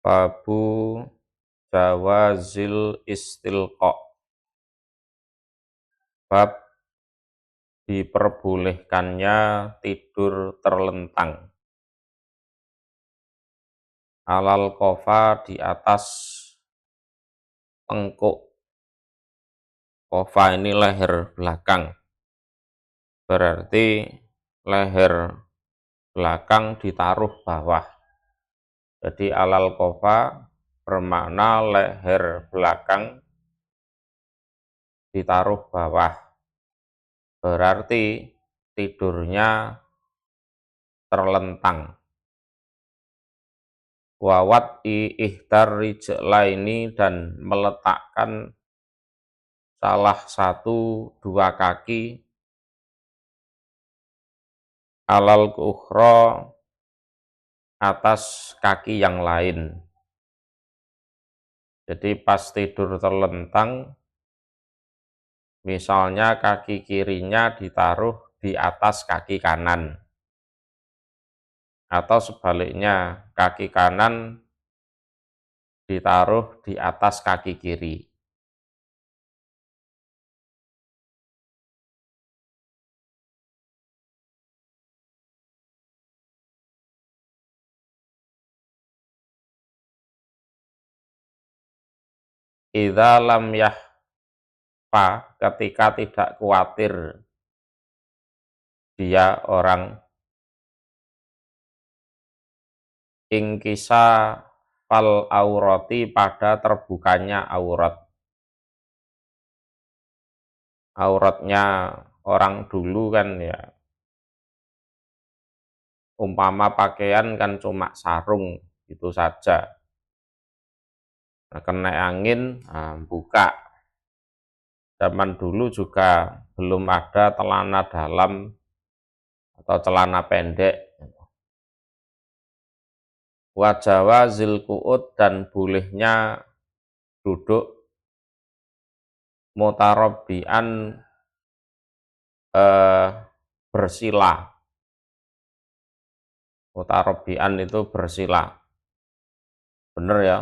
Babu jawazil istilqa. Bab diperbolehkannya tidur terlentang. Alal kofa, di atas tengkuk. Kofa ini leher belakang. Berarti leher belakang ditaruh bawah. Jadi alal kofa bermakna leher belakang ditaruh bawah. Berarti tidurnya terlentang. Wawat ihdar rijlaini, dan meletakkan salah satu dua kaki alal ukhra, atas kaki yang lain. Jadi pas tidur terlentang, misalnya kaki kirinya ditaruh di atas kaki kanan, atau sebaliknya kaki kanan ditaruh di atas kaki kiri. Idza lam yahfa, ketika tidak khawatir dia orang, ingkisa fal aurati, pada terbukanya aurat. Auratnya orang dulu kan ya, umpama pakaian kan cuma sarung itu saja. Nah, kena angin, buka. Zaman dulu juga belum ada celana dalam atau celana pendek. Wajawa zilkuut, dan bolehnya duduk mutarabbian, bersila. Mutarabbian itu bersila. Bener ya,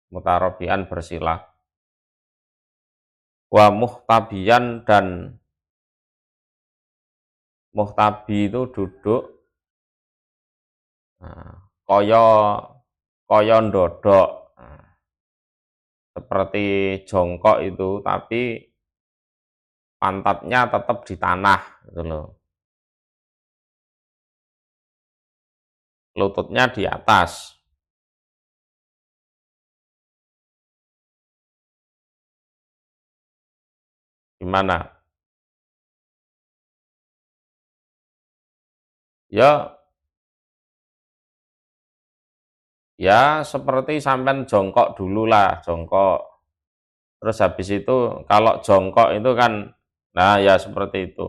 mutarabbian bersila. Wa muhtabian, dan muhtabi itu duduk koyo ndodok, seperti jongkok itu, tapi pantatnya tetap di tanah gitu loh. Lututnya di atas. Gimana? Ya seperti sampean jongkok dulu lah, jongkok. Terus habis itu kalau jongkok itu kan, nah ya seperti itu.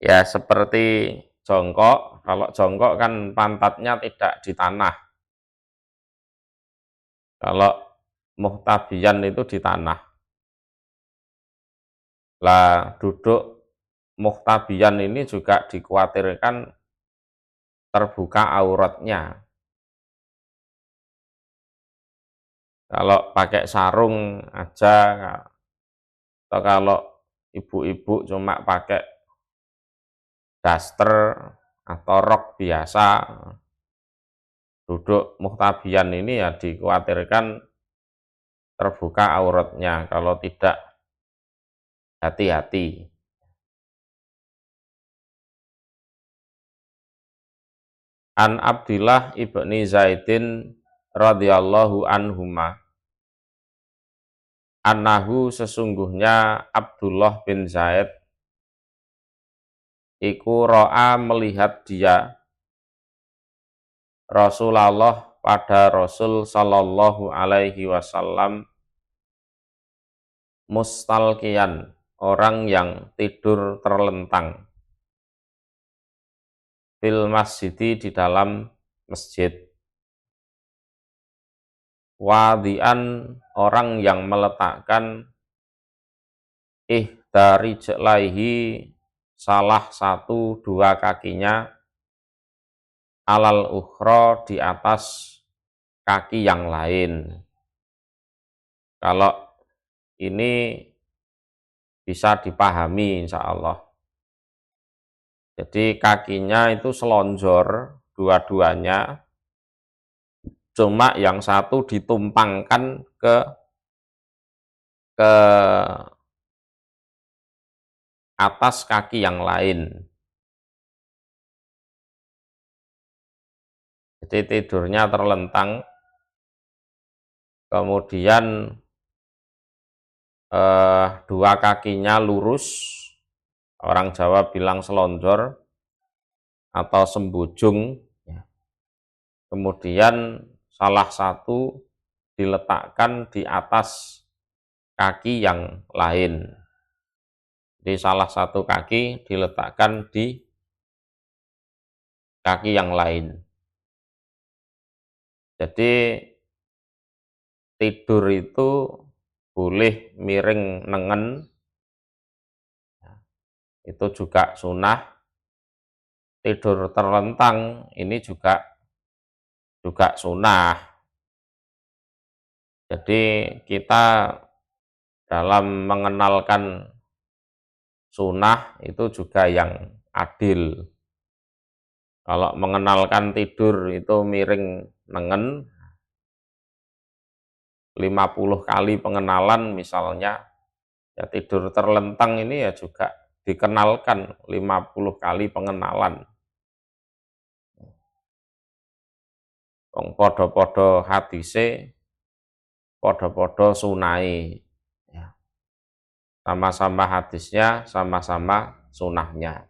Ya seperti jongkok, kalau jongkok kan pantatnya tidak di tanah. Kalau muhtabian itu di tanah. Lah duduk muhtabian ini juga dikhawatirkan terbuka auratnya. Kalau pakai sarung aja, atau kalau ibu-ibu cuma pakai daster atau rok biasa, duduk muhtabian ini ya dikhawatirkan terbuka auratnya kalau tidak hati-hati. An Abdillah ibni Zaidin radhiyallahu anhuma, annahu, sesungguhnya Abdullah bin Zaid iku ro'a, melihat dia, Rasulullah, pada Rasul sallallahu alaihi wasallam, mustalqiyan, orang yang tidur terlentang, fil masjidi, di dalam masjid, wadian, orang yang meletakkan dari jelaihi, salah satu dua kakinya, alal ukhra di atas kaki yang lain. Kalau ini bisa dipahami insya Allah. Jadi kakinya itu selonjor dua-duanya, cuma yang satu ditumpangkan ke atas kaki yang lain. Jadi tidurnya terlentang, kemudian dua kakinya lurus, orang Jawa bilang selonjor atau sembujung. Kemudian salah satu diletakkan di atas kaki yang lain. Jadi salah satu kaki diletakkan di kaki yang lain. Jadi tidur itu boleh miring nengen, itu juga sunnah. Tidur terlentang ini juga sunnah. Jadi kita dalam mengenalkan sunnah itu juga yang adil. Kalau mengenalkan tidur itu miring nengen, 50 kali pengenalan misalnya, ya tidur terlentang ini ya juga dikenalkan 50 kali pengenalan. Wong podo-podo hadise, podo-podo sunai. Ya. Sama-sama hadisnya, sama-sama sunahnya.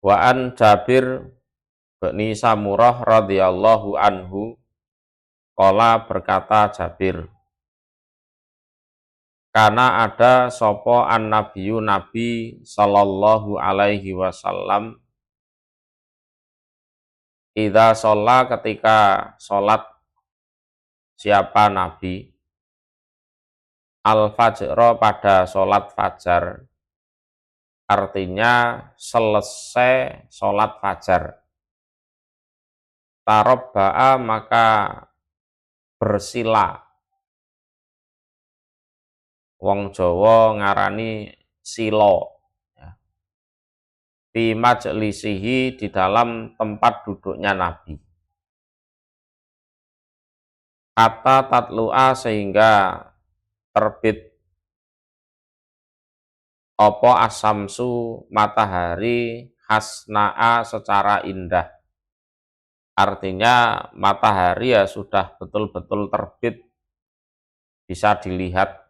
Wa an Jabir bin Samurah radhiyallahu anhu qala berkata Jabir, karena ada sopo an nabiyyu nabi sallallahu alaihi wasallam idza sholla ketika sholat siapa nabi al fajro pada sholat fajar, artinya selesai sholat fajar, tarabba'a maka bersila. Wong Jawa ngarani silo, ya. Fi majlisihi di dalam tempat duduknya Nabi. Hatta tatlu'a sehingga terbit opo asamsu matahari hasna'a secara indah. Artinya matahari ya sudah betul-betul terbit, bisa dilihat.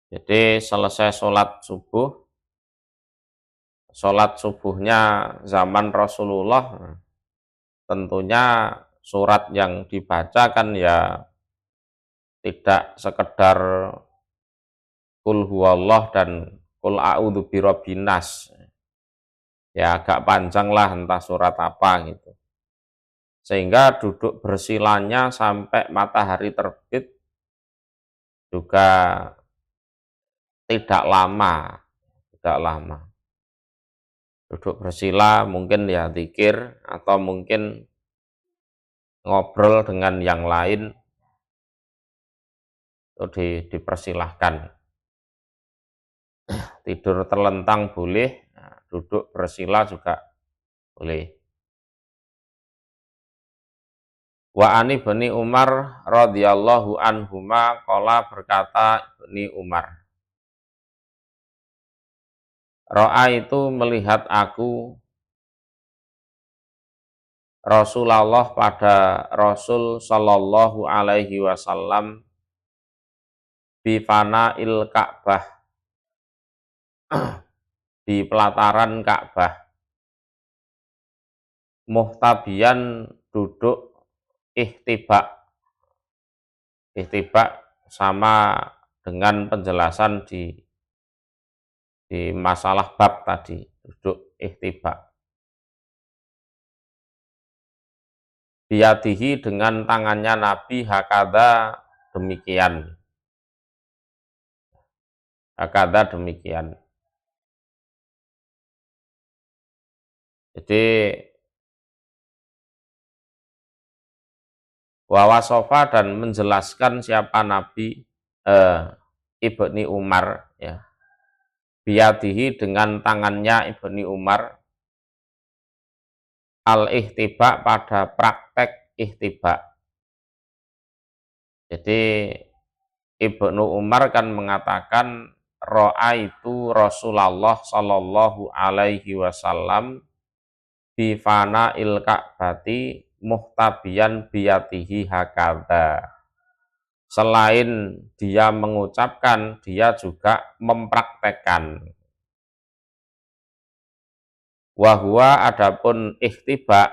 Jadi selesai sholat subuhnya zaman Rasulullah, tentunya surat yang dibaca kan ya tidak sekedar Qul huwallah dan Qul a'udzu birabbin nas. Ya agak panjang lah entah surat apa gitu. Sehingga duduk bersilanya sampai matahari terbit juga tidak lama. Duduk bersila mungkin ya zikir atau mungkin ngobrol dengan yang lain, itu dipersilahkan. Tidur terlentang boleh, duduk bersila juga boleh. Wa ani bani Umar radhiyallahu anhuma qala berkata Bani Umar, Ro'a itu melihat aku Rasulullah pada Rasul sallallahu alaihi wasallam bifana il Ka'bah di pelataran Ka'bah, muhtabian duduk ihtibak sama dengan penjelasan di masalah bab tadi, duduk ihtibak. Biyadihi dengan tangannya Nabi demikian. Hakadha demikian. Jadi wawasofa dan menjelaskan siapa Nabi Ibni Umar, ya, biadihi dengan tangannya Ibni Umar, al-ihtiba pada praktek ihtiba. Jadi Ibnu Umar kan mengatakan ro'a itu Rasulullah Shallallahu Alaihi Wasallam bifana il Ka'bati muhtabian biyatihi hakada. Selain dia mengucapkan, dia juga mempraktekkan. Wahwa adapun ihtiba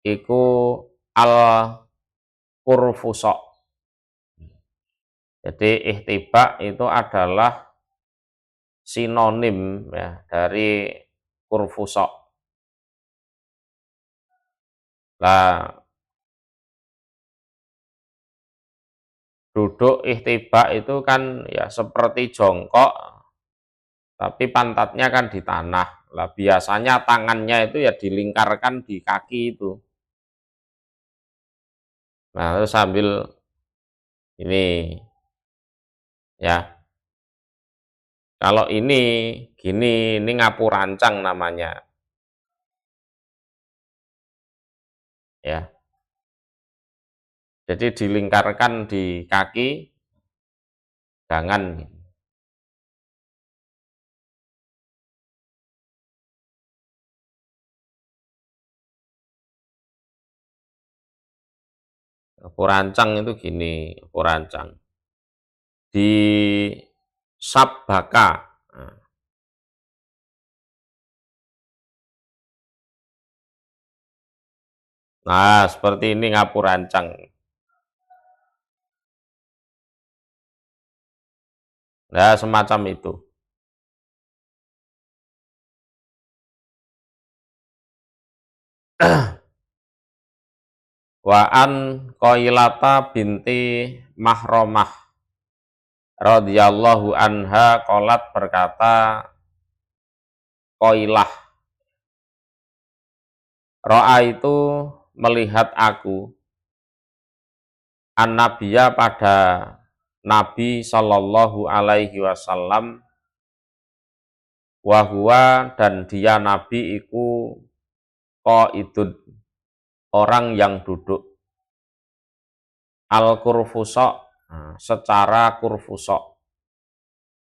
iku al kurfusok. Jadi ihtiba itu adalah sinonim, ya, dari kurfusok. Lah duduk ihtiba itu kan ya seperti jongkok, tapi pantatnya kan di tanah. Lah biasanya tangannya itu ya dilingkarkan di kaki itu. Nah, terus sambil ini, ya. Kalau ini gini, ini ngapurancang namanya. Ya. Jadi dilingkarkan di kaki, jangan. Ngapurancang itu gini, ngapurancang. Di sabbaka. Nah, seperti ini ngapurancang. Nah, semacam itu. Wa'an Qailata binti Mahromah radhiyallahu anha qalat berkata Qailah, ro'a itu melihat aku an-nabiyya pada Nabi Sallallahu Alaihi Wasallam, wahwa dan dia Nabi iku qaidun, orang yang duduk, al-kurfusok, secara kurfusok.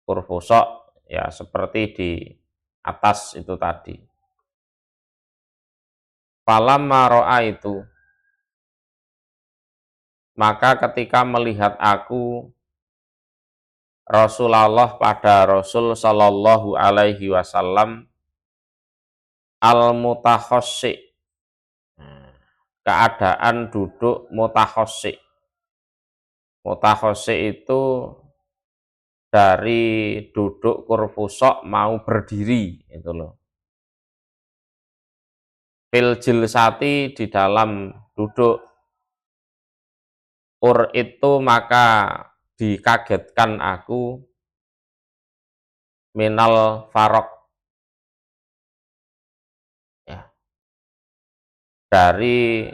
Kurfusok ya seperti di atas itu tadi. Falamma ro'a itu, maka ketika melihat aku Rasulullah pada Rasul Sallallahu Alaihi Wasallam al-mutakhossi, keadaan duduk mutakhossi. Mutakhossi itu dari duduk kurfusok mau berdiri, itu loh. Fil jilsati, di dalam duduk, itu maka dikagetkan aku minal farok, ya, dari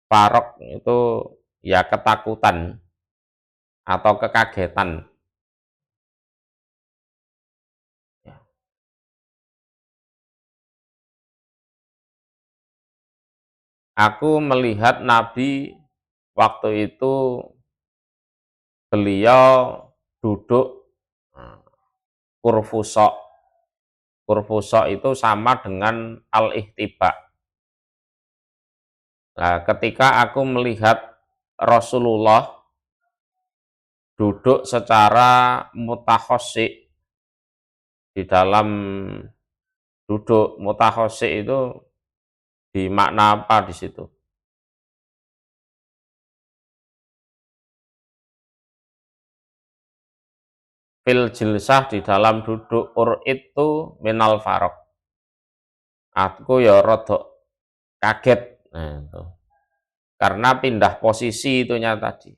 farok itu ya ketakutan atau kekagetan. Ya. Aku melihat Nabi waktu itu beliau duduk kurfusok. Kurfusok itu sama dengan al-ihtiba. Nah, ketika aku melihat Rasulullah duduk secara mutakhossi, di dalam duduk mutakhossi itu dimakna apa di situ? Fil jilsah, di dalam duduk, itu minal farok. Aku ya rodok kaget, nah, itu. Karena pindah posisi itunya tadi.